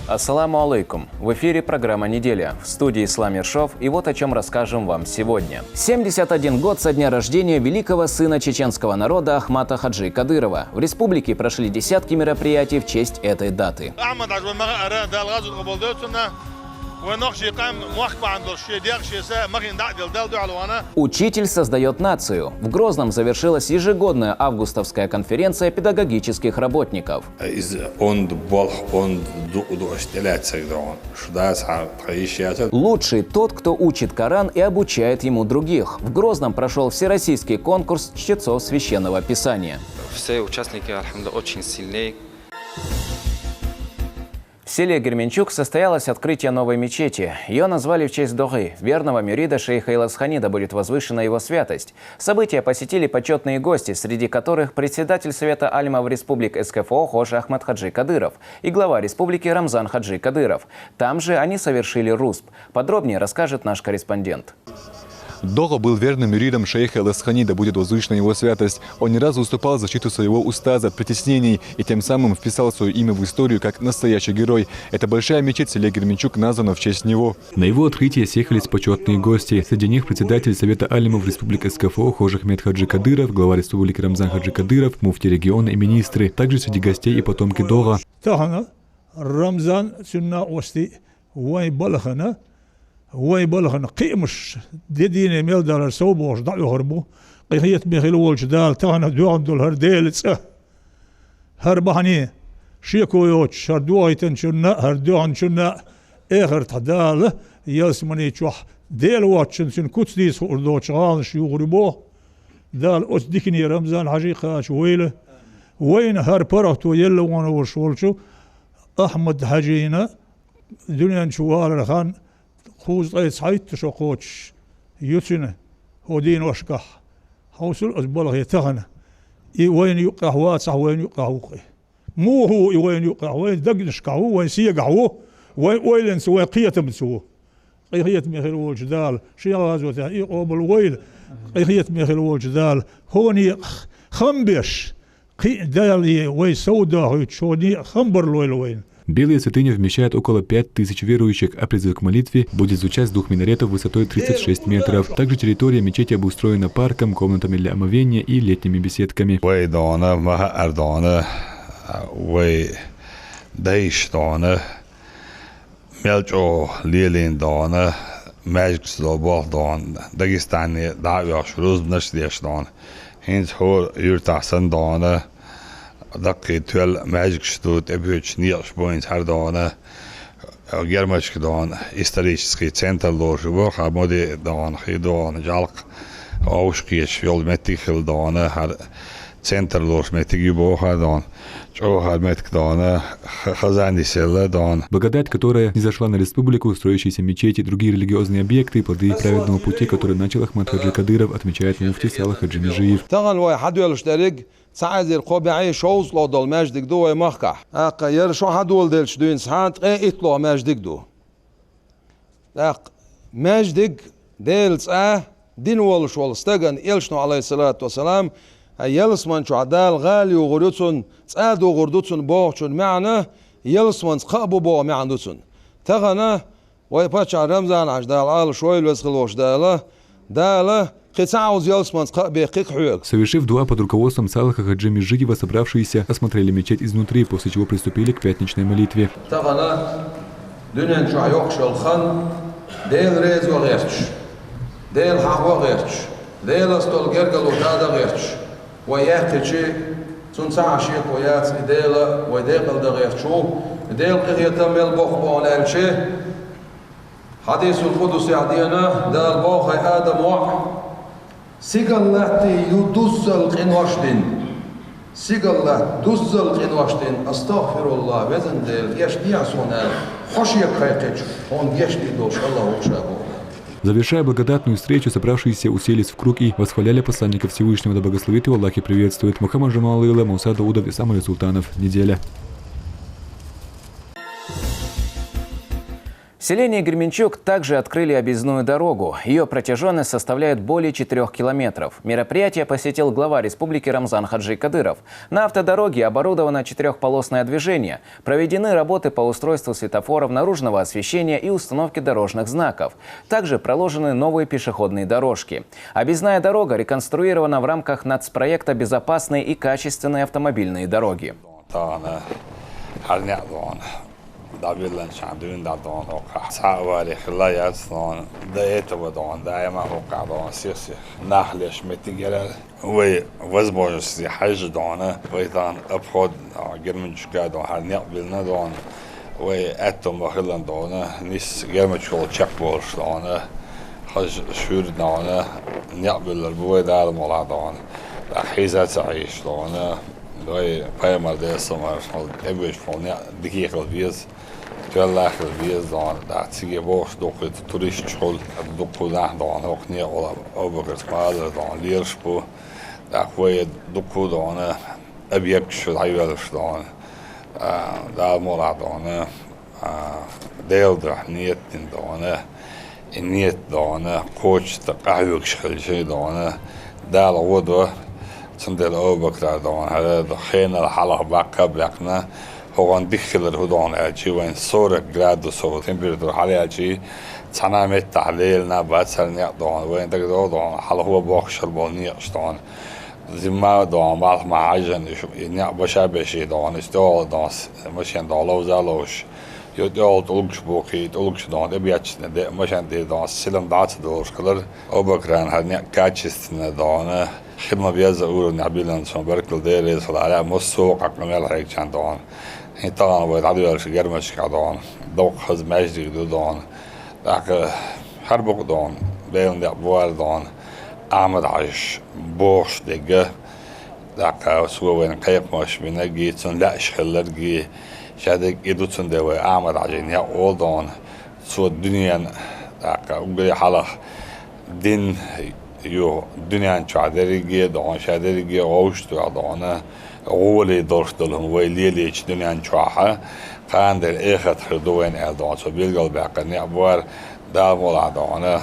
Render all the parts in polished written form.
Ассаламу алейкум. В эфире программа «Неделя». В студии Ислам Ершов. И вот о чем расскажем вам сегодня. 71 год со дня рождения великого сына чеченского народа Ахмата Хаджи Кадырова. В республике прошли десятки мероприятий в честь этой даты. Учитель создает нацию. В Грозном завершилась ежегодная августовская конференция педагогических работников. Лучший тот, кто учит Коран и обучает ему других. В Грозном прошел всероссийский конкурс чтецов Священного Писания. Все участники, очень сильные. В селе Герменчук состоялось открытие новой мечети. Ее назвали в честь Догы, верного мюрида шейха Иласхани, да будет возвышена его святость. Событие посетили почетные гости, среди которых председатель Совета алимов Республик СКФО Хож Ахмат Хаджи Кадыров и глава республики Рамзан Хаджи Кадыров. Там же они совершили русп. Подробнее расскажет наш корреспондент. Дога был верным мюридом шейха Иласхани, да будет возвышена его святость. Он не раз выступал в защиту своего устаза от притеснений и тем самым вписал свое имя в историю как настоящий герой. Эта большая мечеть в селе Герменчук названа в честь него. На его открытие съехались почетные гости. Среди них председатель Совета алимов Республики СКФО Хож Ахмат Хаджи Кадыров, глава республики Рамзан Хаджи Кадыров, муфти региона и министры. Также среди гостей и потомки Дога. Рамзан وای بالخن قیمش دیدین میل دار سوبوش دعو هربو قیت میخیل ولش دال تانا دوام دول هر دیلت هر بحنی شیکو یوش هر دوایتن شنا هر دوان شنا آخر تدال یاسمنی چوح دیل واتشن سن کت دیس خردو شغال شیو غربو دال اس دیکنی رمضان حقیقة شویله وين هر پراتو یل وانا ورشولشو احمد حجینا دنیا شوال خان خوز قيس حيت شقوش يوتشنا هودين وشكح حوصل أزبالغ يتغنى وين يقع واسع وين يقع وقي مو هو وين يقع وين دقنش قعوه وين سيقعوه وين نسوي قية بنسوه قية ميخيل والجدال شيء غازوة يقوم الويل قية ميخيل والجدال هوني خمبش قي دالي وين سودا هيتشوني خمبر الويل وين. Белые святыни вмещают около 5000 верующих, а призыв к молитве будет звучать с 2 минаретов высотой 36 метров. Также территория мечети обустроена парком, комнатами для омовения и летними беседками. دقي تول ماجيك شتوت ابيوش نيش بوينت هردانه گرمش دان исторический центр ложи бог моди дан хидон жалк аушкиш йол метихил дан хар центр лож метиги бог дан чохар метк дан хазани села дан. Благодать, которая низошла на республику, строящиеся мечети и другие религиозные объекты, плоды праведного пути, который начал Ахмат Хаджи Кадыров, отмечает муфти Салах Хаджи Межиев. سعد القبعي شوز لو دول ماجدك دو مخكح اق ير شو حدول دل شدوين سحانت اطلع ماجدك دو اق ماجدك ديلز دين ولش ولستغن يلشنو عليه الصلاه والسلام يلسمن شو عدال غالي وغردوتن صادو غردوتن بوچن معنا يلسمن قابو بو معندوتن تغنا ويباتش رمضان عجدال ال شويل وسخلوش داله داله. Совершив дуа под руководством Салаха Хаджи Межиева, собравшиеся осмотрели мечеть изнутри, после чего приступили к пятничной молитве. حديث القدس يعدينا دا الباخ آدم وح سيقلتي يدوزل قنوشدين سيقلت دوزل قنوشدين استغفر الله وزن ديل يشتي عسونا خشيك خيقش هون يشتي دوش الله وشابه. Завершая благодатную встречу, собравшиеся уселись в круг и восхваляли посланника Всевышнего, да благословит его, Аллах и приветствует. Мухаммад Жамал Илла, Муса Даудов и Самуэль Султанов. Неделя. селении Гременчук также открыли объездную дорогу. Ее протяженность составляет более 4 километров. Мероприятие посетил глава республики Рамзан Хаджи Кадыров. На автодороге оборудовано 4-полосное движение. Проведены работы по устройству светофоров, наружного освещения и установке дорожных знаков. Также проложены новые пешеходные дорожки. Объездная дорога реконструирована в рамках нацпроекта «Безопасные и качественные автомобильные дороги». دابيلان شاندون دادون وقع ساوالي خلايات دون دايت ودون دايما وقع دون سيسي ناخليش متجرل وي وزبوجس حاج دون ويتان ابخد جرمنشكا دون هنيق بلنا دون وي اتم وخلان دون نيس جرمنشكول تشكبولش دون حاج شور دون نيقبل البوي دار مولا دون حيزات عيش دون وي بايمر دي سمر ابيش فوني دقيقة البيز تولى البيز دون داتسيجي بوش دوقت توريست شغل دوقو ده دون وقني ولا أوبرس مال دون ليرشبو دقوي دوقو دون أبيكش العيالش دون دا مولا دون ديل ده نيت دون النيت دون كوتش تقعيوك شغل دون دا الوضع تندل أوبكر دون هذا خين الحلقة بقى بلقنا هو دخل الهدون أجي وين صورة جراد صورة تمبيرتور حالي أجي تنامت تحليل نبات دون وين تقدر دون حلا هو بوخش البونيش دون زما دون مال مع عجن يعني بشابشي دون استول دون مشان دون لو زالوش يدول تلقش بوكي تلقش دون أبياتش ند مشان دي دون سلم دات دورش كلر أوبكران هني كاتشستنا دون خدمة بيزا أورو نعبيلان شون بركل ديريز فالعلاء مصوق عقمال هيك كان دون هي طبعا بيت عدوالش جرمش كدون دوق خز مجدي دون لكن حربق دون بين دعوال دون أحمد عايش بوش دقة لكن سوى وين قيق مش بنجي تون لاش خلرجي شادك يدوتون دوا أحمد عايشين يا أول دون سوى الدنيا لكن أقولي حلا دين يو دنيا شادريجي دون شادريجي غوشتو دونه أولي دورشتلهم ويليليش دنيا شاحة كان در إخت خردوين أدون سو بيلقل باقني أبوار دامولا دونه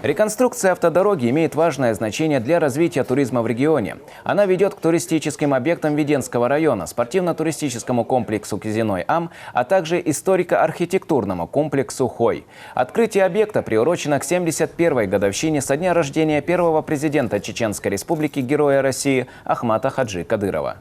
Реконструкция автодороги имеет важное значение для развития туризма в регионе. Она ведет к туристическим объектам Веденского района, спортивно-туристическому комплексу Кизиной-Ам, а также историко-архитектурному комплексу Хой. Открытие объекта приурочено к 71-й годовщине со дня рождения первого президента Чеченской Республики, Героя России Ахмата Хаджи Кадырова.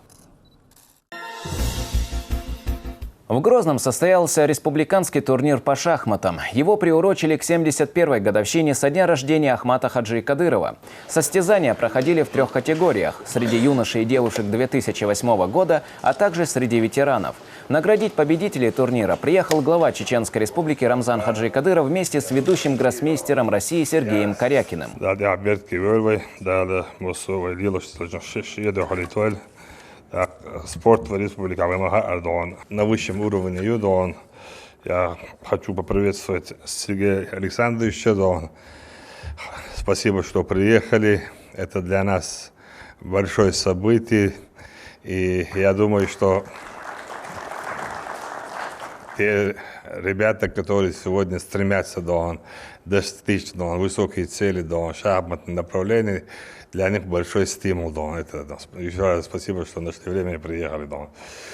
В Грозном состоялся республиканский турнир по шахматам. Его приурочили к 71-й годовщине со дня рождения Ахмата Хаджи Кадырова. Состязания проходили в 3 категориях – среди юношей и девушек 2008 года, а также среди ветеранов. Наградить победителей турнира приехал глава Чеченской Республики Рамзан Хаджи Кадыров вместе с ведущим гроссмейстером России Сергеем Корякиным. Спорт в республике Ардон на высшем уровне юдон. Я хочу поприветствовать Сергея Александровича. Спасибо, что приехали. Это для нас большое событие. И я думаю, что те ребята, которые сегодня стремятся достичь высокие цели, шахматных направлений, для них большой стимул. Еще раз спасибо, что нашли время и приехали.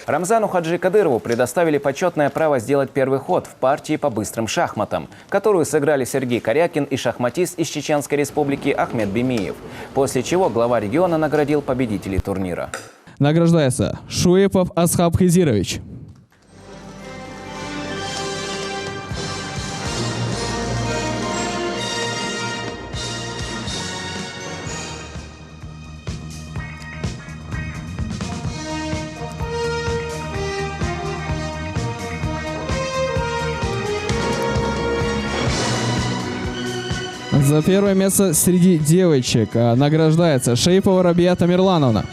Рамзану Хаджи Кадырову предоставили почетное право сделать первый ход в партии по быстрым шахматам, которую сыграли Сергей Корякин и шахматист из Чеченской Республики Ахмед Бемиев, после чего глава региона наградил победителей турнира. Награждается Шуепов Асхаб Хизирович. За первое место среди девочек награждается Шейпова Рабия Тамерлановна.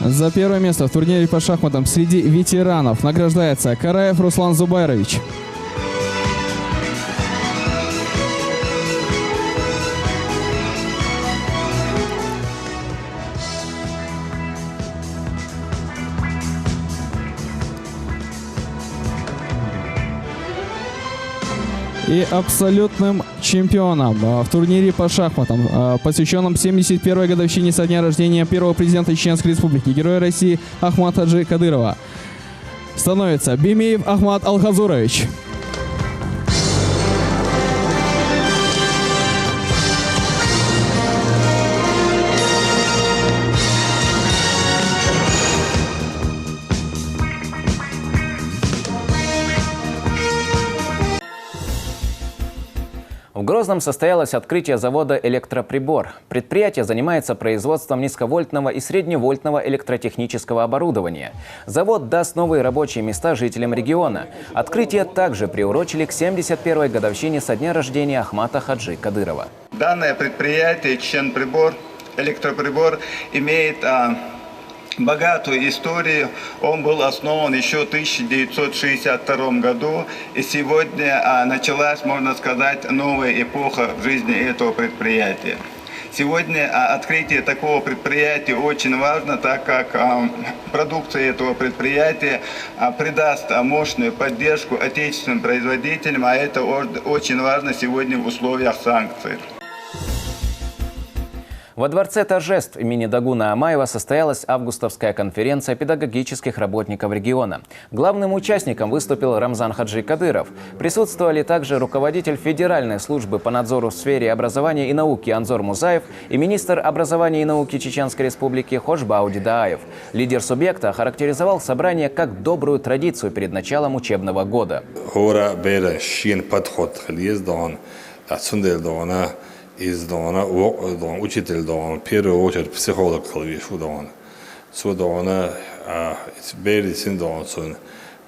За первое место в турнире по шахматам среди ветеранов награждается Караев Руслан Зубайрович. И абсолютным чемпионом в турнире по шахматам, посвященном 71-й годовщине со дня рождения первого президента Чеченской Республики, Героя России Ахмата Хаджи Кадырова, становится Бимеев Ахмат Алхазурович. В Грозном состоялось открытие завода «Электроприбор». Предприятие занимается производством низковольтного и средневольтного электротехнического оборудования. Завод даст новые рабочие места жителям региона. Открытие также приурочили к 71-й годовщине со дня рождения Ахмата Хаджи Кадырова. Данное предприятие «Чеченприбор», «Электроприбор» имеет богатую историю. Он был основан еще в 1962 году. И сегодня началась, можно сказать, новая эпоха в жизни этого предприятия. Сегодня открытие такого предприятия очень важно, так как продукция этого предприятия придаст мощную поддержку отечественным производителям, а это очень важно сегодня в условиях санкций. Во Дворце торжеств имени Дагуна Амаева состоялась августовская конференция педагогических работников региона. Главным участником выступил Рамзан Хаджи Кадыров. Присутствовали также руководитель Федеральной службы по надзору в сфере образования и науки Анзор Музаев и министр образования и науки Чеченской Республики Хошбауди Дааев. Лидер субъекта охарактеризовал собрание как добрую традицию перед началом учебного года. Из дона учитель дон, в первую очередь психолог клавишу дон. Со дона бересин дон сон,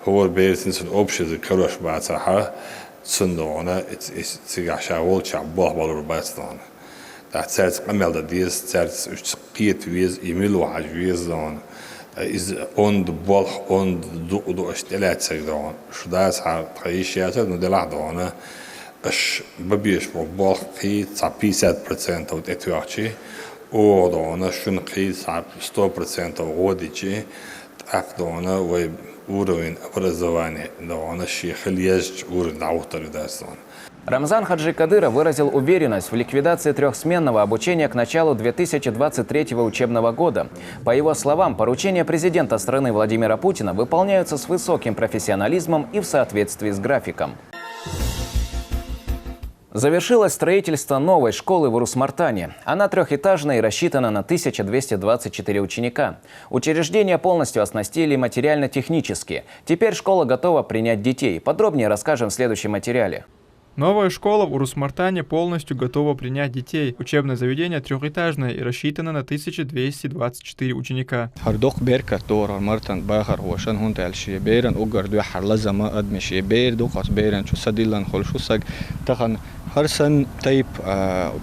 хор бересин сон общий кореш бацаха сон дона сигаша волча бахбалур бацдон. Да церц амелда диз церц пиет виз имилу ажвиз дон. Из он бал он до штелять дон. Шудас ха таишиата но дела дона. Аж бабиеш бал قي 50% от этуачи, о дона шунqi 100% годичи, так дона вой уровень образования дона шихлияж уровень авторитета. Рамзан Хаджи Кадыров выразил уверенность в ликвидации трехсменного обучения к началу 2023 учебного года. По его словам, поручения президента страны Владимира Путина выполняются с высоким профессионализмом и в соответствии с графиком. Завершилось строительство новой школы в Урус-Мартане. Она трехэтажная и рассчитана на 1224 ученика. Учреждение полностью оснастили материально-технически. Теперь школа готова принять детей. Подробнее расскажем в следующем материале. Новая школа в Урус-Мартане полностью готова принять детей. Учебное заведение трехэтажное и рассчитано на 1224 ученика. هرسن تيب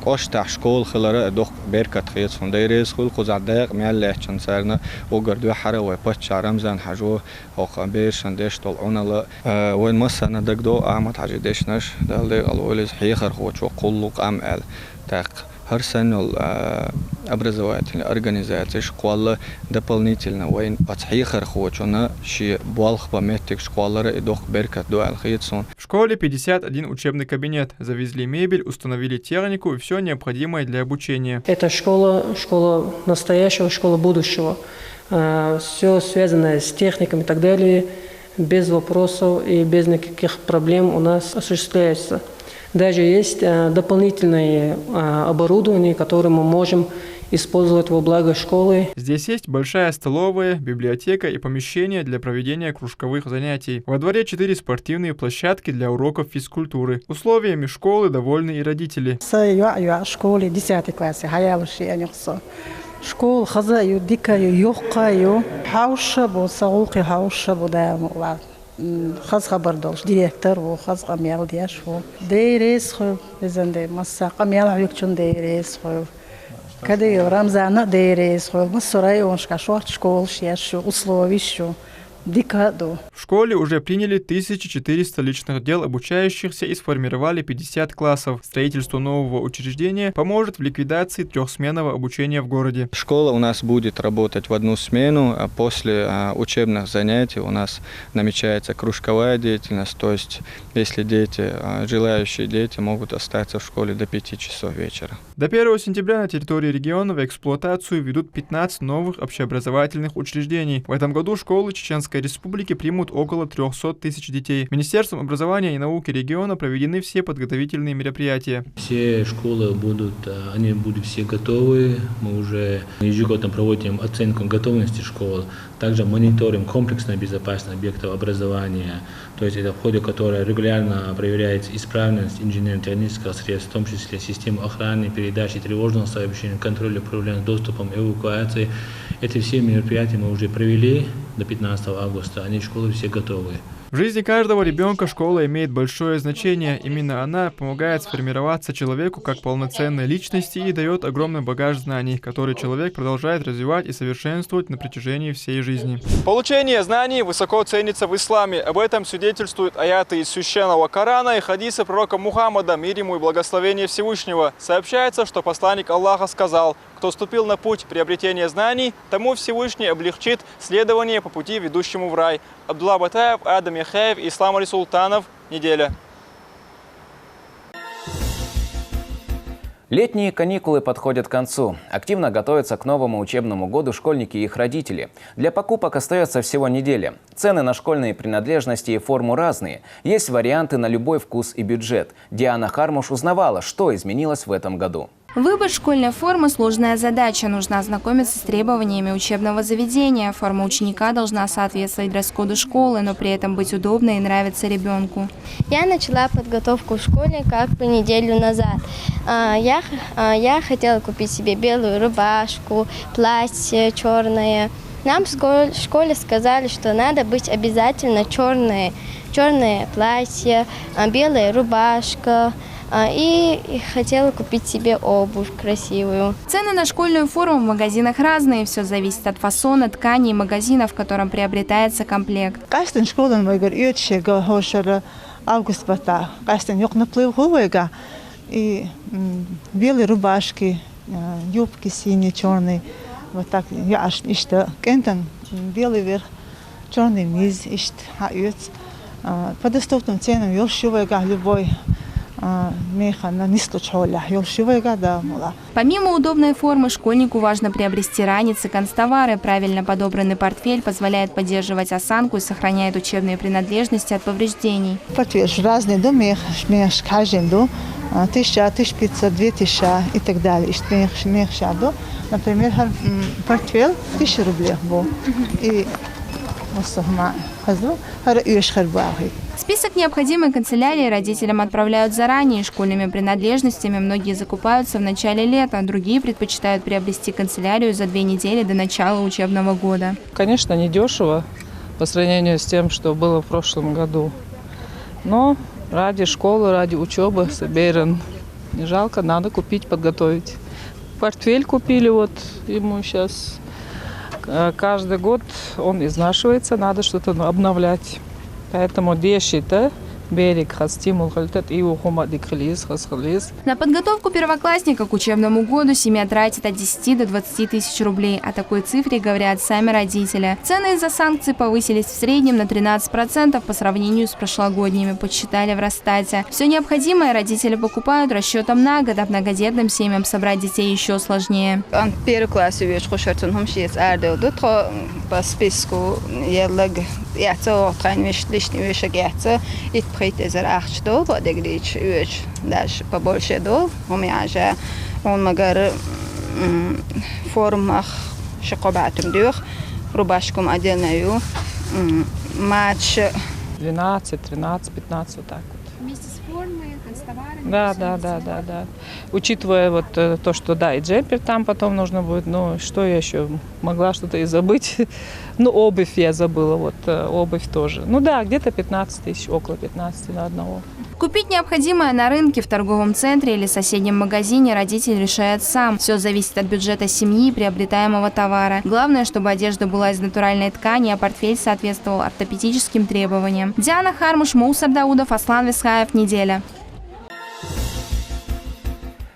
قاش تاع شكول خلرا دوخ بيركات خيط فنديريز خل خزع داق معلح شنسارنا وقردو حرا ويباتش رمزان حجو او بيرشن ديش طلعونا لا وين مسنا دقدو اعمت عجديش نش دالدي الولز حيخر هو شو قلق امال تاق هرسن образовательные организации школы дополнительно войн подхихар хочуна ши болх пометик школы и дох беркат дуал хитсон. В школе 51 учебный кабинет. Завезли мебель, установили технику и все необходимое для обучения. Это школа настоящего, школа будущего. Все связанное с техникой и так далее, без вопросов и без никаких проблем у нас осуществляется. Даже есть дополнительное оборудование, которое мы можем использовать во благо школы. Здесь есть большая столовая, библиотека и помещение для проведения кружковых занятий. Во дворе 4 спортивные площадки для уроков физкультуры. Условиями школы довольны и родители. школе 10 классе, школа хазаю дикаю йохкаю хаушабу сауки хаушабу да خاص خبر داشت ديرектор و خاص قمیال دیاش و دیرس خو بزنده مسا قمیال هیچ چون دیرس خو Когда Рамзана дерез, мы сораем, что школ, что условия, что декаду. В школе уже приняли 1400 личных дел обучающихся и сформировали 50 классов. Строительство нового учреждения поможет в ликвидации трехсменного обучения в городе. Школа у нас будет работать в одну смену, а после учебных занятий у нас намечается кружковая деятельность. То есть, если желающие дети могут остаться в школе до 5 часов вечера. До 1 сентября на территории региона в эксплуатацию ведут 15 новых общеобразовательных учреждений. В этом году школы Чеченской Республики примут около 300 тысяч детей. Министерством образования и науки региона проведены все подготовительные мероприятия. Все школы будут все готовы. Мы уже ежегодно проводим оценку готовности школ. Также мониторим комплексной безопасности объектов образования. То есть это в ходе которой регулярно проверяется исправность инженерно-технических средств, в том числе системы охраны, передачи тревожного сообщения, контроля проблем с доступом, эвакуации. Эти все мероприятия мы уже провели до 15 августа. Они школы все готовы. В жизни каждого ребенка школа имеет большое значение. Именно она помогает сформироваться человеку как полноценной личности и дает огромный багаж знаний, который человек продолжает развивать и совершенствовать на протяжении всей жизни. Получение знаний высоко ценится в исламе. Об этом свидетельствуют аяты из священного Корана и хадисы пророка Мухаммада, мир ему и благословение Всевышнего. Сообщается, что посланник Аллаха сказал: кто ступил на путь приобретения знаний, тому Всевышний облегчит следование по пути, ведущему в рай. Абдулла Батаев, Адам Яхаев, Ислам Али Султанов. Неделя. Летние каникулы подходят к концу. Активно готовятся к новому учебному году школьники и их родители. Для покупок остается всего неделя. Цены на школьные принадлежности и форму разные. Есть варианты на любой вкус и бюджет. Диана Хармуш узнавала, что изменилось в этом году. Выбор школьной формы – сложная задача. Нужно ознакомиться с требованиями учебного заведения. Форма ученика должна соответствовать дресс-коду школы, но при этом быть удобной и нравиться ребенку. Я начала подготовку в школе как бы неделю назад. Я хотела купить себе белую рубашку, платье черное. Нам в школе сказали, что надо быть обязательно черное платье, белая рубашка. И хотела купить себе обувь красивую. Цены на школьную форму в магазинах разные. Все зависит от фасона, ткани и магазина, в котором приобретается комплект. И белые рубашки, юбки синие, черные. Вот так. Я аж ишта кентан белый верх, черный низ ишт хают. По доступным ценам ёлшувайга любой. Помимо удобной формы, школьнику важно приобрести ранец и канцтовары. Правильно подобранный портфель позволяет поддерживать осанку и сохраняет учебные принадлежности от повреждений. Портфель разный, каждый, 1000, 1500, 2000 и так далее. Например, портфель 1000 рублей был. И список необходимой канцелярии родителям отправляют заранее. Школьными принадлежностями многие закупаются в начале лета, другие предпочитают приобрести канцелярию за 2 недели до начала учебного года. Конечно, недешево по сравнению с тем, что было в прошлом году. Но ради школы, ради учебы соберем. Не жалко, надо купить, подготовить. Портфель купили, вот ему сейчас каждый год он изнашивается, надо что-то обновлять. Поэтому дешито берег стимул и на подготовку первоклассника к учебному году семья тратит от 10 до 20 тысяч рублей. О такой цифре говорят сами родители. Цены из-за санкций повысились в среднем на 13% по сравнению с прошлогодними, подсчитали в Росстате. Все необходимое родители покупают расчетом на год, а многодетным семьям собрать детей еще сложнее. Первый класс до, подогреть дальше побольше до, у меня же он магар формах шоколадом дух, рубашку отдельную, матч 12, 13, 15 вот так вот. Вместе с формой, Да. Учитывая вот то, что да, и джемпер там потом нужно будет, но что я еще могла что-то и забыть. Ну, обувь я забыла, вот обувь тоже. Ну да, где-то 15 тысяч, около 15 на одного. Купить необходимое на рынке, в торговом центре или соседнем магазине родитель решает сам. Все зависит от бюджета семьи и приобретаемого товара. Главное, чтобы одежда была из натуральной ткани, а портфель соответствовал ортопедическим требованиям. Диана Хармуш, Мусар Даудов, Аслан Висхаев. Неделя.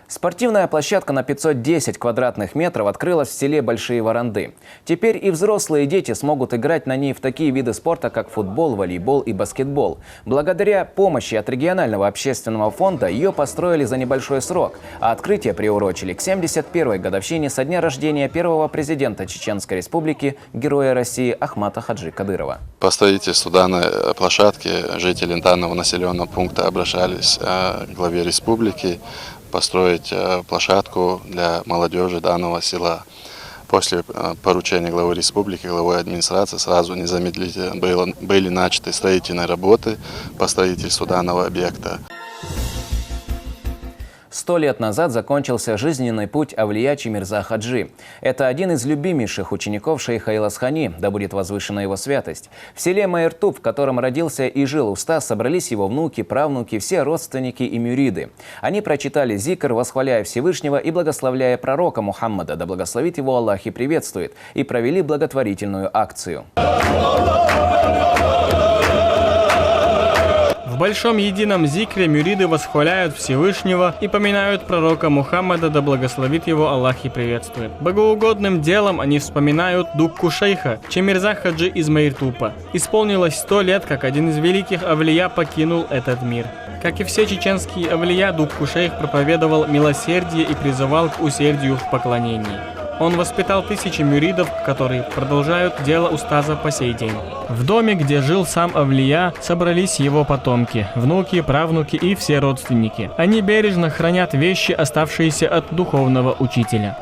Спортивная площадка на 510 квадратных метров открылась в селе Большие Воронды. Теперь и взрослые дети смогут играть на ней в такие виды спорта, как футбол, волейбол и баскетбол. Благодаря помощи от регионального общественного фонда ее построили за небольшой срок, а открытие приурочили к 71-й годовщине со дня рождения первого президента Чеченской Республики, героя России Ахмата Хаджи Кадырова. По строительству данной площадки жители данного населенного пункта обращались к главе республики построить площадку для молодежи данного села. После поручения главы республики, главы администрации сразу незамедлительно были начаты строительные работы по строительству данного объекта. 100 лет назад закончился жизненный путь Авлия Чимирза Хаджи. Это один из любимейших учеников шейха Иласхани, да будет возвышена его святость. В селе Майртуб, в котором родился и жил устаз, собрались его внуки, правнуки, все родственники и мюриды. Они прочитали зикр, восхваляя Всевышнего и благословляя пророка Мухаммада, да благословит его Аллах и приветствует, и провели благотворительную акцию. В большом едином зикре мюриды восхваляют Всевышнего и поминают пророка Мухаммада, да благословит его Аллах и приветствует. Богоугодным делом они вспоминают дукку шейха Чимирза Хаджи из Майртупа. Исполнилось 100 лет, как один из великих авлия покинул этот мир. Как и все чеченские авлия, дукку шейх проповедовал милосердие и призывал к усердию в поклонении. Он воспитал тысячи мюридов, которые продолжают дело устаза по сей день. В доме, где жил сам Авлия, собрались его потомки, внуки, правнуки и все родственники. Они бережно хранят вещи, оставшиеся от духовного учителя.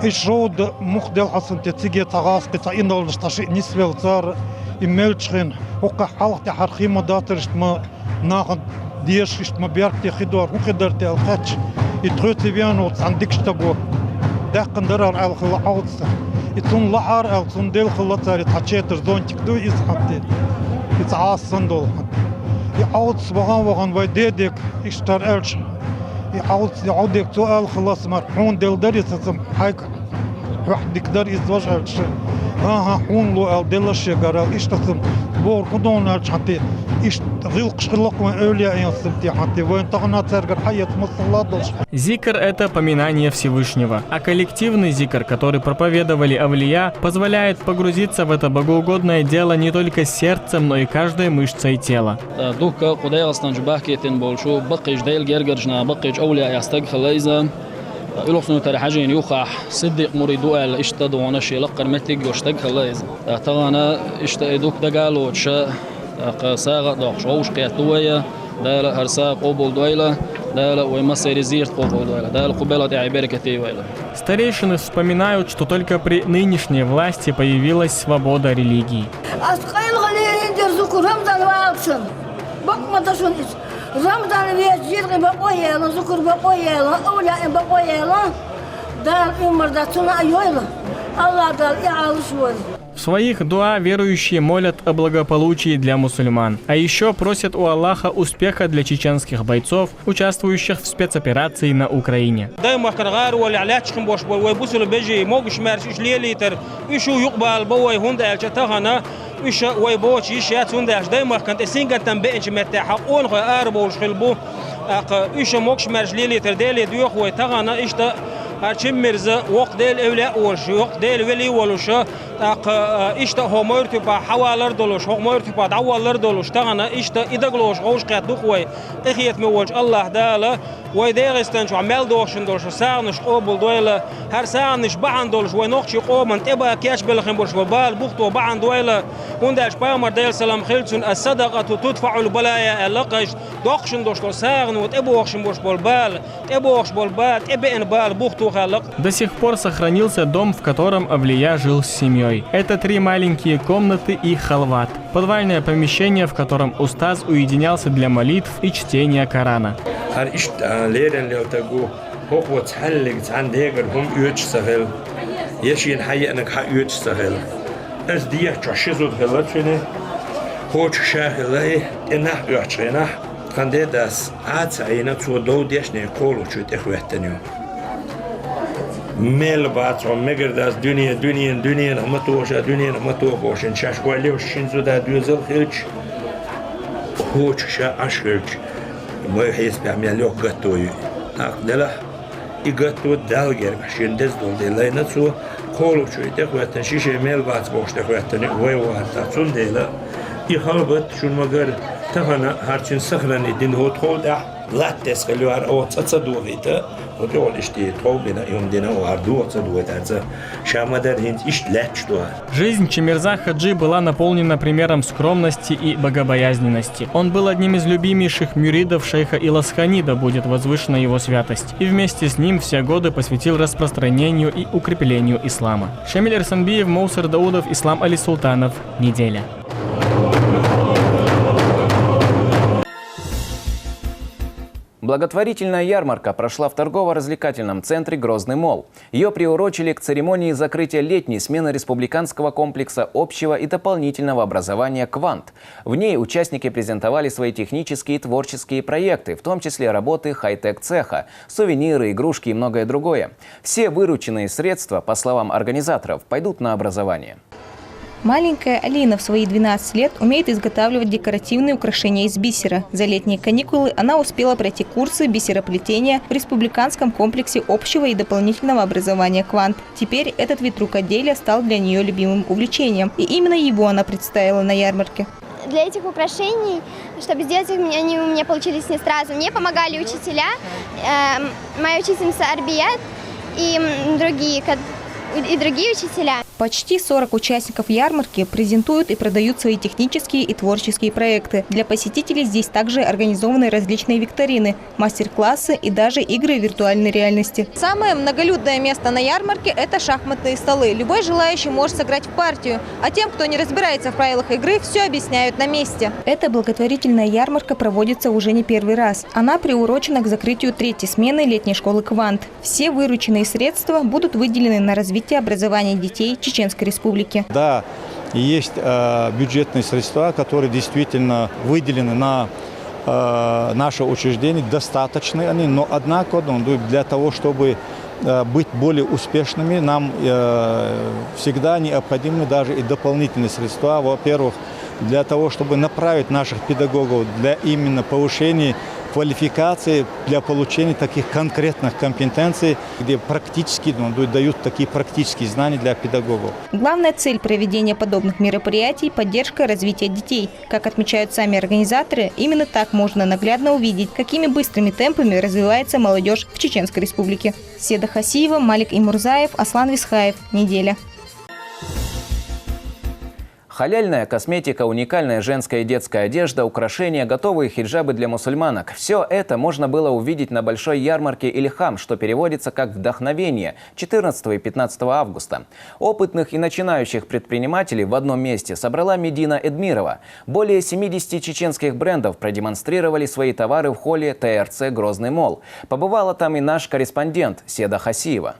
الشود مخدل حسن تتيجي تغاس قطع إنه لشتشي نسبة وصار إملتشين وقع حلقة حرخيمة داترشت ما ناخد ديشت ما بيركتي خدور مخدرتي الخاتش يتخوتي بيانو عندك شتقو داقن درار على خلا عودسة يتون لحار على تون ديل خلا تاري تحشيتر زون تكدو يسحبتي يتعاس صندول يعودس بغان وغان ويديدك يشتر ألش يعودك سؤال خلاص مرحون ديل دريس حيك واحد يقدر يتوجه الشيء حون لو ديل الشيء قال اشتسم بور قدون حتى غلق شغلق أولياء ينصبتي حتى وين تغنى ترجع حياة مصلات. Зикр – это поминание Всевышнего, а коллективный зикр, который проповедовали авлия, позволяет погрузиться в это богоугодное дело не только сердцем, но и каждой мышцей тела. يلوصنو ترى حاجين يوخح صدق مريدو على اشتد وانا شي لقر متج واشتق خلاص طغانا اشتقدوك دقالو تشا قساغ دوخ شوش قيتويا دال هرسا قبول دويلا دال ويمسير زيرت قبول دويلا دال قبيله دي بركتي ويلا. Старейшины вспоминают, что только при нынешней власти появилась свобода религии. Ramazan ve jirgin bakoyela, zukur bakoyela, awliya bakoyela, dal umrda tuna ayoyla. Allah dal иалышвой. В своих дуа верующие молят о благополучии для мусульман, а еще просят у Аллаха успеха для чеченских бойцов, участвующих в спецоперации на Украине. إيش ويبوش إيش ياتون دايما كنت سينجا تنبئش متحقون خاربوش خلبو إيش موكش مرجلي ترديلي ديوخ ويتغنا إيش تا هرشمرزا وقت ديل أولاء وش وقت ديل ولي ولوش إيش تا هو مرتبا حوالر دولوش هو مرتبا دعوالر دولوش تغنا إيش تا إذا قلوش غوش قيد دخوي إخيت موج الله دالا ويدارستن شو عمال دوشن دول شو سانش قبل دويلة هر سانش بعن دول شو نقش قومن تبا كاش بلخن برش بال بوختو بعن دويلة ونداش بامر ديل سلام خلصن الصدقة تدفع البلايا اللقش دوخشن دوش دول سان وتبوخشن برش بالبال تبوخش بالبال تبين بال بوختو خلق. До сих пор сохранился дом, в котором Авлия жил с семьей. Это 3 маленькие комнаты и халват. Подвальное помещение, в котором устаз уединялся для молитв и чтения Корана. ميل باتهم مقرداس دنيا نمتوشا دنيا نمتوشا شاش قاليو شينزو دا دوزل خلش هوش شا اشخلش ما يحس بعمل له قطوي اقدله يقطو دالجر شيندز دول دي نتسو كولو شو تخوات شيشه ميل بات بوش تخواتني وي وانتا تون ديلا يخربت شو مقر تفنا هرچن سخرني دين هو تودا لا تسخلوار او تصدوغيته Жизнь Чемирза Хаджи была наполнена примером скромности и богобоязненности. Он был одним из любимейших мюридов шейха Иласханида, будет возвышена его святость. И вместе с ним все годы посвятил распространению и укреплению ислама. Шамиль Эрсанбиев, Моусар Даудов, Ислам Али Султанов. Неделя. Благотворительная ярмарка прошла в торгово-развлекательном центре «Грозный молл». Ее приурочили к церемонии закрытия летней смены республиканского комплекса общего и дополнительного образования «Квант». В ней участники презентовали свои технические и творческие проекты, в том числе работы хай-тек-цеха, сувениры, игрушки и многое другое. Все вырученные средства, по словам организаторов, пойдут на образование. Маленькая Алина в свои 12 лет умеет изготавливать декоративные украшения из бисера. За летние каникулы она успела пройти курсы бисероплетения в республиканском комплексе общего и дополнительного образования «Квант». Теперь этот вид рукоделия стал для нее любимым увлечением. И именно его она представила на ярмарке. Для этих украшений, чтобы сделать их, они у меня получились не сразу. Мне помогали учителя, моя учительница Арбият и другие учителя. Почти 40 участников ярмарки презентуют и продают свои технические и творческие проекты. Для посетителей здесь также организованы различные викторины, мастер-классы и даже игры виртуальной реальности. Самое многолюдное место на ярмарке – это шахматные столы. Любой желающий может сыграть в партию, а тем, кто не разбирается в правилах игры, все объясняют на месте. Эта благотворительная ярмарка проводится уже не первый раз. Она приурочена к закрытию 3-й смены летней школы «Квант». Все вырученные средства будут выделены на развитие образования детей Чеченской Республики. Да, есть бюджетные средства, которые действительно выделены на наше учреждение, достаточны они, но однако для того, чтобы быть более успешными, нам всегда необходимы даже и дополнительные средства. Во-первых, для того, чтобы направить наших педагогов для именно повышения квалификации, для получения таких конкретных компетенций, где практически дают такие практические знания для педагогов. Главная цель проведения подобных мероприятий – поддержка развития детей. Как отмечают сами организаторы, именно так можно наглядно увидеть, какими быстрыми темпами развивается молодежь в Чеченской Республике. Седа Хасиева, Малик Имурзаев, Аслан Висхаев. Неделя. Халяльная косметика, уникальная женская и детская одежда, украшения, готовые хиджабы для мусульманок – все это можно было увидеть на большой ярмарке «Ильхам», что переводится как «вдохновение» 14 и 15 августа. Опытных и начинающих предпринимателей в одном месте собрала Медина Эдмирова. Более 70 чеченских брендов продемонстрировали свои товары в холле ТРЦ «Грозный молл». Побывала там и наш корреспондент Седа Хасиева.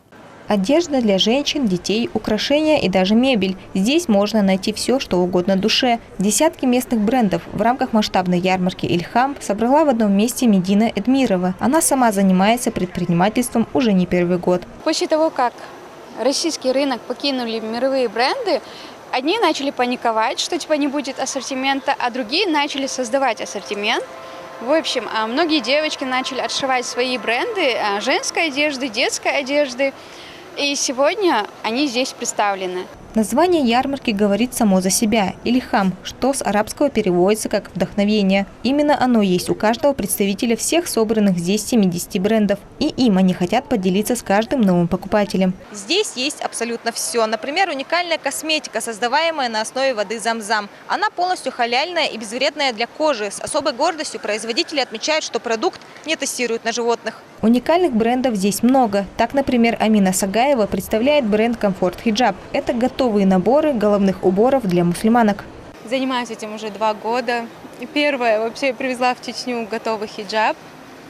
Одежда для женщин, детей, украшения и даже мебель. Здесь можно найти все, что угодно душе. Десятки местных брендов в рамках масштабной ярмарки «Ильхам» собрала в одном месте Медина Эдмирова. Она сама занимается предпринимательством уже не первый год. После того, как российский рынок покинули мировые бренды, одни начали паниковать, что типа не будет ассортимента, а другие начали создавать ассортимент. В общем, многие девочки начали отшивать свои бренды женской одежды, детской одежды. И сегодня они здесь представлены. Название ярмарки говорит само за себя – «Илхам», что с арабского переводится как «вдохновение». Именно оно есть у каждого представителя всех собранных здесь 70 брендов. И им они хотят поделиться с каждым новым покупателем. Здесь есть абсолютно все. Например, уникальная косметика, создаваемая на основе воды Замзам. Она полностью халяльная и безвредная для кожи. С особой гордостью производители отмечают, что продукт не тестируют на животных. Уникальных брендов здесь много. Так, например, Амина Сагаева представляет бренд «Комфорт Хиджаб». Это готовые наборы головных уборов для мусульманок. Занимаюсь этим уже 2 года. Первое, вообще я привезла в Чечню готовый хиджаб.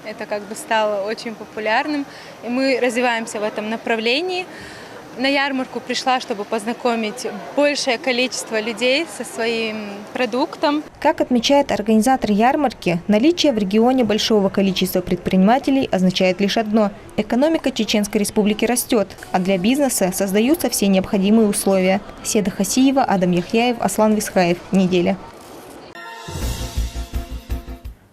Это как бы стало очень популярным. И мы развиваемся в этом направлении. На ярмарку пришла, чтобы познакомить большее количество людей со своим продуктом. Как отмечает организатор ярмарки, наличие в регионе большого количества предпринимателей означает лишь одно – экономика Чеченской Республики растет, а для бизнеса создаются все необходимые условия. Седа Хасиева, Адам Яхьяев, Аслан Висхаев. Неделя.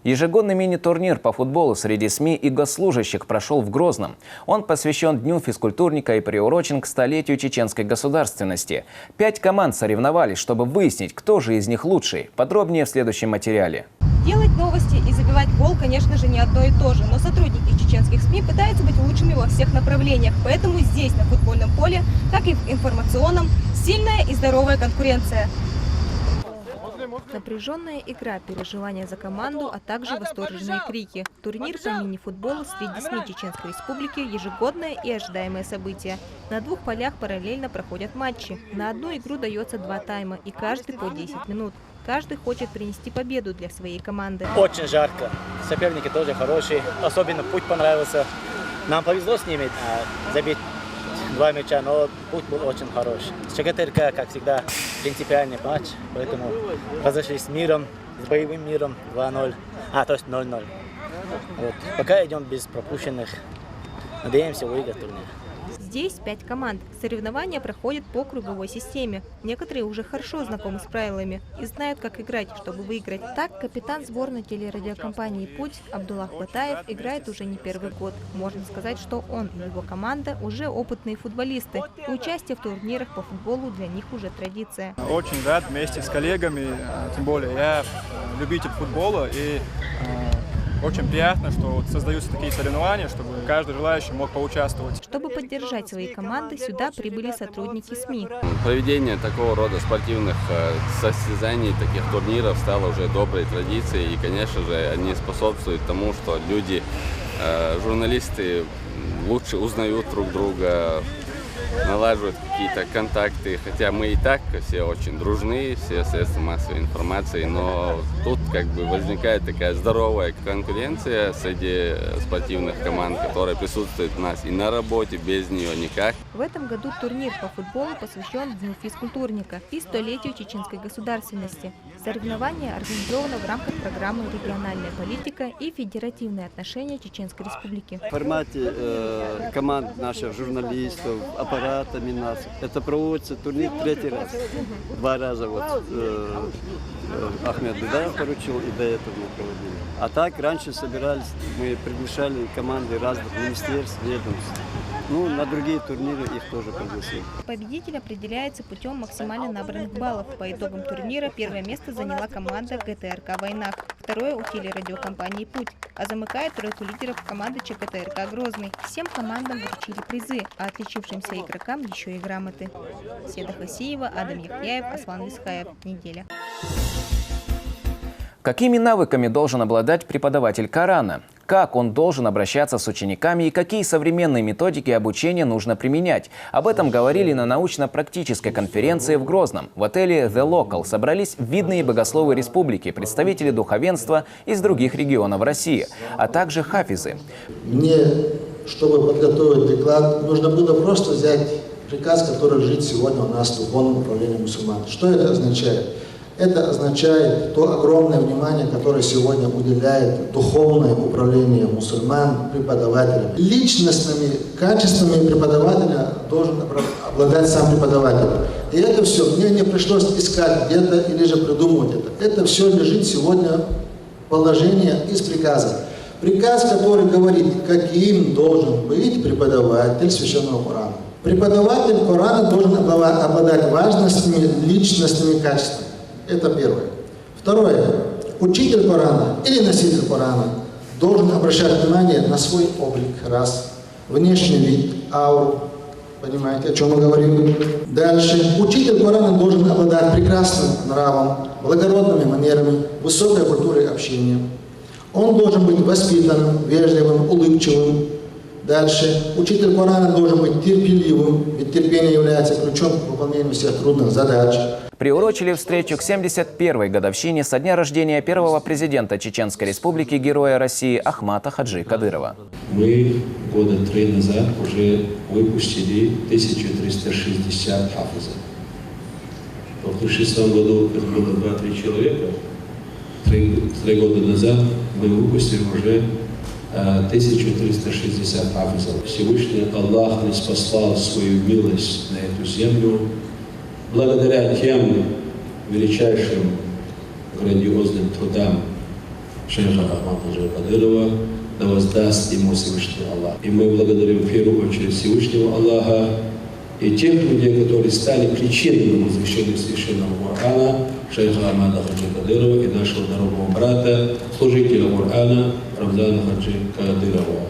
Ежегодный мини-турнир по футболу среди СМИ и госслужащих прошел в Грозном. Он посвящен Дню физкультурника и приурочен к столетию чеченской государственности. 5 команд соревновались, чтобы выяснить, кто же из них лучший. Подробнее в следующем материале. Делать новости и забивать гол, конечно же, не одно и то же. Но сотрудники чеченских СМИ пытаются быть лучшими во всех направлениях. Поэтому здесь, на футбольном поле, как и в информационном, сильная и здоровая конкуренция. Напряженная игра, переживания за команду, а также восторженные крики. Турнир по мини-футболу среди СМИ Чеченской Республики – ежегодное и ожидаемое событие. На 2 полях параллельно проходят матчи. На одну игру дается 2 тайма, и каждый по 10 минут. Каждый хочет принести победу для своей команды. Очень жарко. Соперники тоже хорошие. Особенно путь понравился. Нам повезло с ними забить 2 мяча, но путь был очень хороший. С ЧГТРК, как всегда, принципиальный матч, поэтому разошлись с миром, с боевым миром 2-0, то есть 0-0. Вот. Пока идем без пропущенных, надеемся выиграть турнир. Здесь 5 команд. Соревнования проходят по круговой системе. Некоторые уже хорошо знакомы с правилами и знают, как играть, чтобы выиграть. Так, капитан сборной телерадиокомпании «Путь» Абдуллах Батаев играет уже не 1-й год. Можно сказать, что он и его команда уже опытные футболисты. И участие в турнирах по футболу для них уже традиция. Очень рад вместе с коллегами, тем более я любитель футбола, и очень приятно, что создаются такие соревнования, чтобы каждый желающий мог поучаствовать. Чтобы поддержать свои команды, сюда прибыли сотрудники СМИ. Проведение такого рода спортивных состязаний, таких турниров стало уже доброй традицией. И, конечно же, они способствуют тому, что люди, журналисты лучше узнают друг друга, налаживают какие-то контакты, хотя мы и так все очень дружны, все средства массовой информации, но тут как бы возникает такая здоровая конкуренция среди спортивных команд, которая присутствует у нас и на работе, без нее никак. В этом году турнир по футболу посвящен Дню физкультурника и столетию чеченской государственности. Соревнование организовано в рамках программы «Региональная политика и федеративные отношения Чеченской Республики». В формате команд наших журналистов, аппаратами нас. Это проводится турнир 3-й раз. 2 раза Ахмед Дедаев поручил, и до этого мы проводили. А так раньше собирались, мы приглашали команды разных министерств, ведомств. На другие турниры их тоже пригласили. Победитель определяется путем максимально набранных баллов. По итогам турнира 1-е место заняла команда ГТРК «Войнак», 2-е у телерадиокомпании «Путь», а замыкает тройку лидеров команды ЧГТРК «Грозный». Всем командам вручили призы, а отличившимся игрокам еще и грамоты. Седа Хасиева, Адам Яхьяев, Аслан Висхаев. Неделя. Какими навыками должен обладать преподаватель Корана? Как он должен обращаться с учениками и какие современные методики обучения нужно применять? Об этом говорили на научно-практической конференции в Грозном. В отеле The Local собрались видные богословы республики, представители духовенства из других регионов России, а также хафизы. Мне, чтобы подготовить доклад, нужно было просто взять приказ, который лежит сегодня у нас в духовном управлении мусульман. Что это означает? Это означает то огромное внимание, которое сегодня уделяет духовное управление мусульман преподавателям. Личностными качествами преподавателя должен обладать сам преподаватель. И это все мне не пришлось искать где-то или же придумывать это. Это все лежит сегодня положение из приказа. Приказ, который говорит, каким должен быть преподаватель священного Корана. Преподаватель Корана должен обладать важными личностными качествами. Это первое. Второе. Учитель Корана или носитель Корана должен обращать внимание на свой облик, раз, внешний вид, ауру. Понимаете, о чем мы говорим? Дальше. Учитель Корана должен обладать прекрасным нравом, благородными манерами, высокой культурой общения. Он должен быть воспитанным, вежливым, улыбчивым. Дальше. Учитель Корана должен быть терпеливым, ведь терпение является ключом к выполнению всех трудных задач. Приурочили встречу к 71-й годовщине со дня рождения первого президента Чеченской Республики, Героя России Ахмата Хаджи Кадырова. Мы года 3 назад уже выпустили 1360 хафизов. В 2006 году это было 2-3 человека. 3 года назад мы выпустили уже 1360 хафизов. Всевышний Аллах не спасал свою милость на эту землю. Благодаря тем величайшим грандиозным трудам шейха Ахмата Хаджи Кадырова, да воздаст ему Всевышний Аллах. И мы благодарим в первую очередь Всевышнего Аллаха и тех людей, которые стали причиной возвещения священного Корана, шейха Ахмата Хаджи Кадырова и нашего дорогого брата, служителя Корана Рамзана Хаджи Кадырова.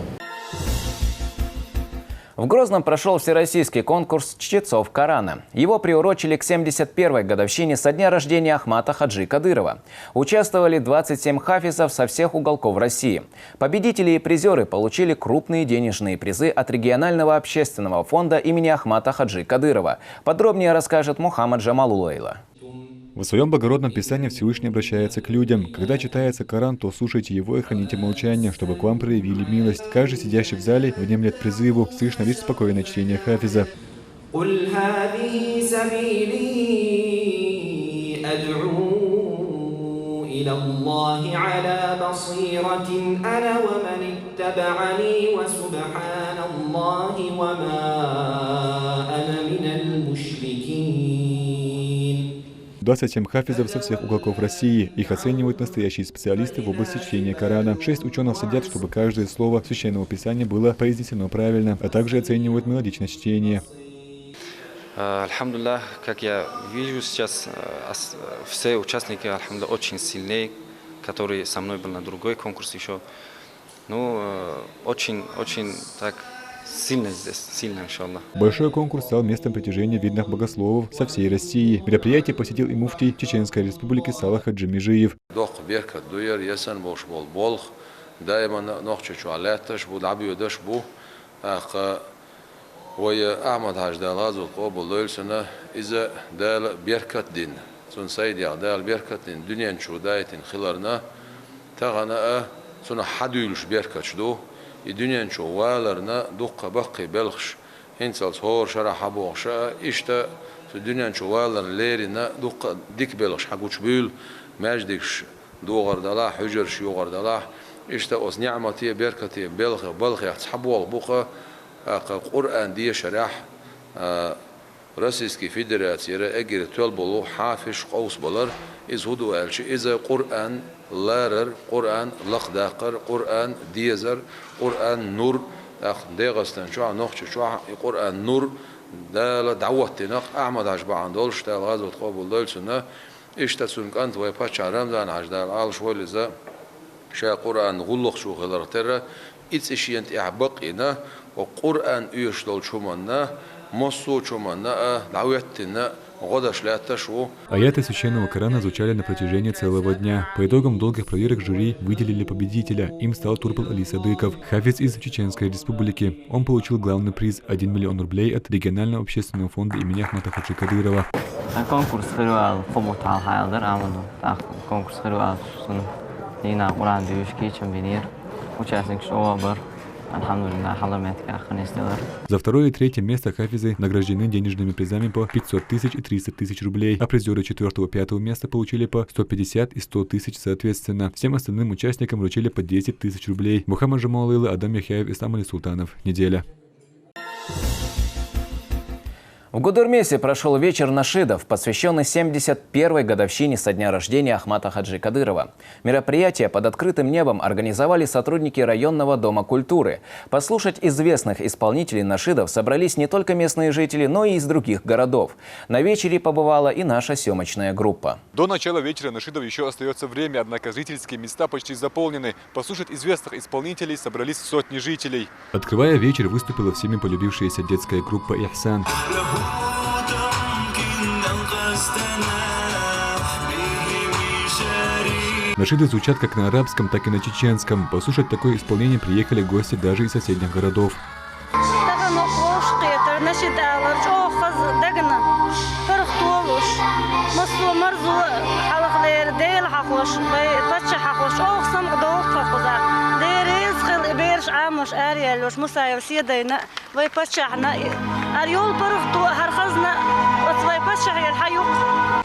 В Грозном прошел всероссийский конкурс чтецов Корана. Его приурочили к 71-й годовщине со дня рождения Ахмата Хаджи Кадырова. Участвовали 27 хафизов со всех уголков России. Победители и призеры получили крупные денежные призы от регионального общественного фонда имени Ахмата Хаджи Кадырова. Подробнее расскажет Мухаммад Джамалулейла. В своем благородном писании Всевышний обращается к людям. Когда читается Коран, то слушайте его и храните молчание, чтобы к вам проявили милость. Каждый сидящий в зале внемлет призыву. Слышно лишь спокойное чтение хафиза. – 27 хафизов со всех уголков России. Их оценивают настоящие специалисты в области чтения Корана. 6 ученых сидят, чтобы каждое слово священного писания было произнесено правильно, а также оценивают мелодичность чтения. Альхамдулиллах, как я вижу сейчас, все участники, альхамдулиллах, очень сильные, которые со мной был на другой конкурс еще. Ну, очень так... Сильно здесь, сильно, иншаллах. Большой конкурс стал местом притяжения видных богословов со всей России. Мероприятие посетил и муфтий Чеченской Республики Салах Хаджи Межиев. И дюнян чуваларна духка бахки белхш инсалс хор шараха бохша ишта дюнян чуваларна лерина духка дик белхш хагуч бül мәждикш дугардала хужерш югардала ишта ос ниъмати беркати белх яхсабу буха Qur'an diye şerah Российской Федерации эгер төл болу хафиш qaus болар из худу элчи иза Qur'an ларер Qur'an лахдақыр Qur'an диезер Qur'an нур дегастан шуа нохчу шуа Qur'an нур дала дعوتنا أحمد عجبان دول شتال غزوة قبول دول سنة اشتسون كانت ويباتش رمضان عجدال آل شوال إذا شا قرآن غلق شو غلر ترى إتشينت إعبقنا وقرآن يشدل شمنا مصو شمنا دعوتنا Аяты священного Корана звучали на протяжении целого дня. По итогам долгих проверок жюри выделили победителя. Им стал Турбал Али Садыков, хафиз из Чеченской Республики. Он получил главный приз – 1 миллион рублей от регионального общественного фонда имени Ахмата Хаджи Кадырова. Конкурс За второе и третье место хафизы награждены денежными призами по 500 тысяч и 300 тысяч рублей, а призеры 4-го и 5-го места получили по 150 и 100 тысяч соответственно. Всем остальным участникам вручили по 10 тысяч рублей. Мухаммад Джамалулейла, Адам Яхяев, Ислам Али Султанов. Неделя. В Гудермесе прошел вечер нашидов, посвященный 71-й годовщине со дня рождения Ахмата Хаджи Кадырова. Мероприятие под открытым небом организовали сотрудники районного дома культуры. Послушать известных исполнителей нашидов собрались не только местные жители, но и из других городов. На вечере побывала и наша съемочная группа. До начала вечера нашидов еще остается время, однако зрительские места почти заполнены. Послушать известных исполнителей собрались сотни жителей. Открывая вечер, выступила всеми полюбившаяся детская группа «Ихсан». Нашиды звучат как на арабском, так и на чеченском. Послушать такое исполнение приехали гости даже из соседних городов.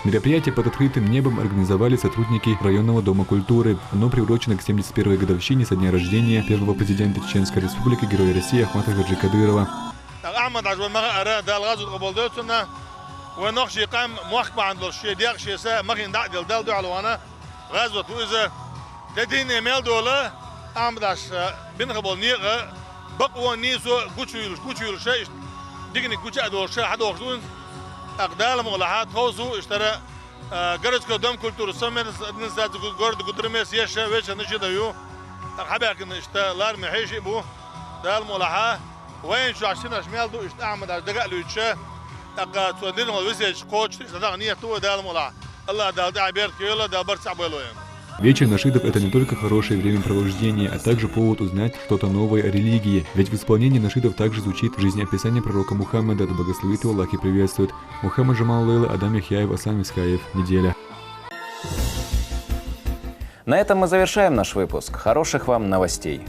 Мероприятие под открытым небом организовали сотрудники районного дома культуры. Оно приурочено к 71-й годовщине со дня рождения первого президента Чеченской Республики, Героя России Ахмата Хаджи Кадырова. أقدال مغلحات خوزو اشترى قرص كدم كولتور سمر نزاد قرد قدرمس يشا ويش نشيد يو حباك اشتا لار محيش بو دال مغلحة وين شو عشان شمال دو اشتا أحمد عش دقق لوتشا أقا تودين وزيج قوتش اشتا نية تو دال مغلحة الله دال تعبير كيلا دال برتع بيلوين. Вечер нашидов – это не только хорошее времяпровождение, а также повод узнать что-то новое о религии. Ведь в исполнении нашидов также звучит жизнеописание пророка Мухаммада, да благословит его Аллах и приветствует. Мухаммад Джамал Лейла, Адам Яхьяев, Асан Искаев. Неделя. На этом мы завершаем наш выпуск. Хороших вам новостей.